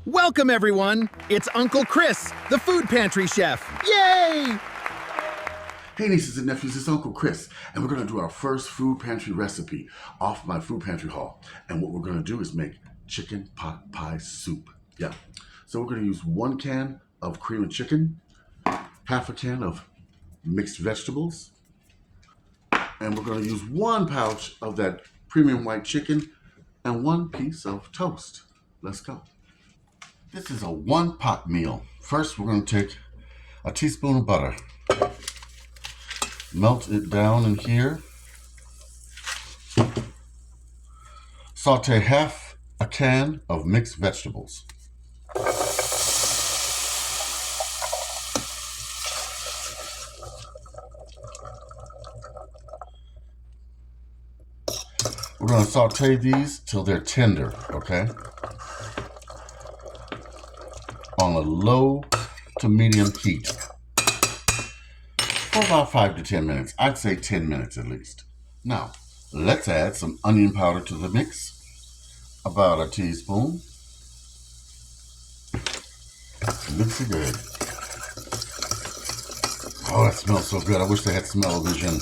Welcome, everyone. It's Uncle Chris, the food pantry chef. Yay! Hey nieces and nephews, it's Uncle Chris, and we're going to do our first food pantry recipe off my food pantry haul. And what we're going to do is make chicken pot pie soup. Yeah. So we're going to use 1 can of cream of chicken, half a can of mixed vegetables, and we're going to use 1 pouch of that premium white chicken and 1 piece of toast. Let's go. This is a 1-pot meal. First, we're going to take a teaspoon of butter. Melt it down in here. Saute half a can of mixed vegetables. We're going to saute these till they're tender, okay? On a low to medium heat for about 5 to 10 minutes. I'd say 10 minutes at least. Now, let's add some onion powder to the mix. About a teaspoon. Mix it good. Oh, that smells so good. I wish they had smell-o-vision.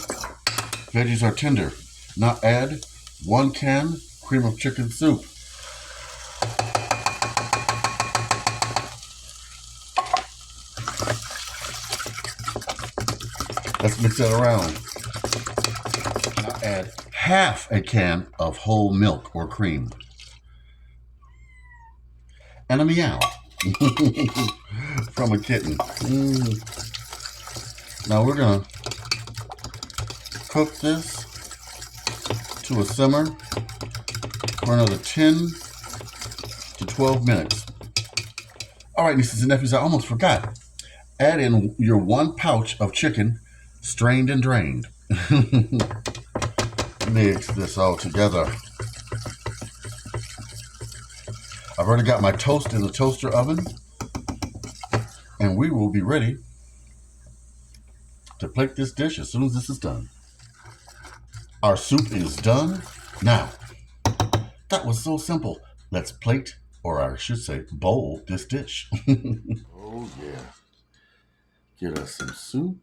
Veggies are tender. Now add 1 can cream of chicken soup. Let's mix that around. Now add half a can of whole milk or cream. And a meow from a kitten. Now we're going to cook this to a simmer for another 10 to 12 minutes. All right, nieces and nephews, I almost forgot. Add in your 1 pouch of chicken, strained and drained. Mix this all together. I've already got my toast in the toaster oven, and we will be ready to plate this dish as soon as this is done. Our soup is done. Now, that was so simple. Let's plate, or I should say, bowl this dish. Oh yeah. Get us some soup.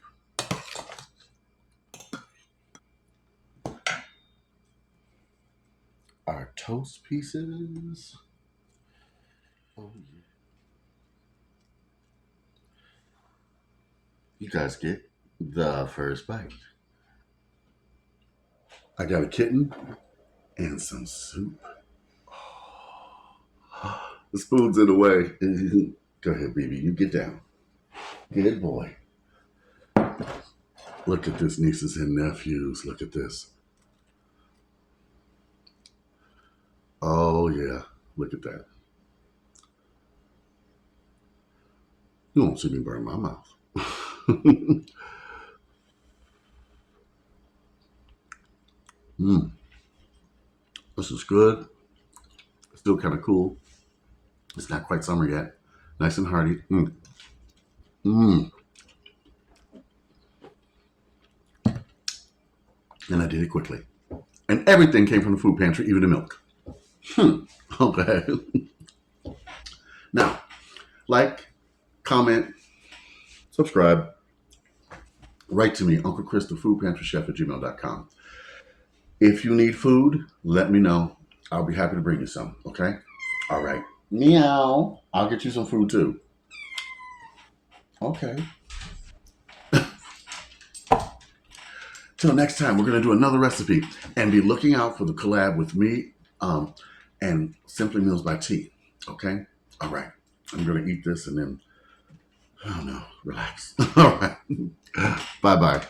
Our toast pieces. Oh yeah. You guys get the first bite. I got a kitten and some soup. The spoon's in the way. Go ahead, baby. You get down. Good boy. Look at this, nieces and nephews. Look at this. Oh, yeah. Look at that. You won't see me burn my mouth. This is good. It's still kind of cool. It's not quite summer yet. Nice and hearty. And I did it quickly. And everything came from the food pantry, even the milk. Okay. Now, like, comment, subscribe. Write to me, Uncle Chris, the food pantry chef at gmail.com. If you need food, let me know. I'll be happy to bring you some, okay? All right. Meow. I'll get you some food too. Okay. Till next time, we're going to do another recipe and be looking out for the collab with me and Simply Meals by Tea. Okay? All right. I'm going to eat this and then, I don't know, relax. All right. Bye-bye.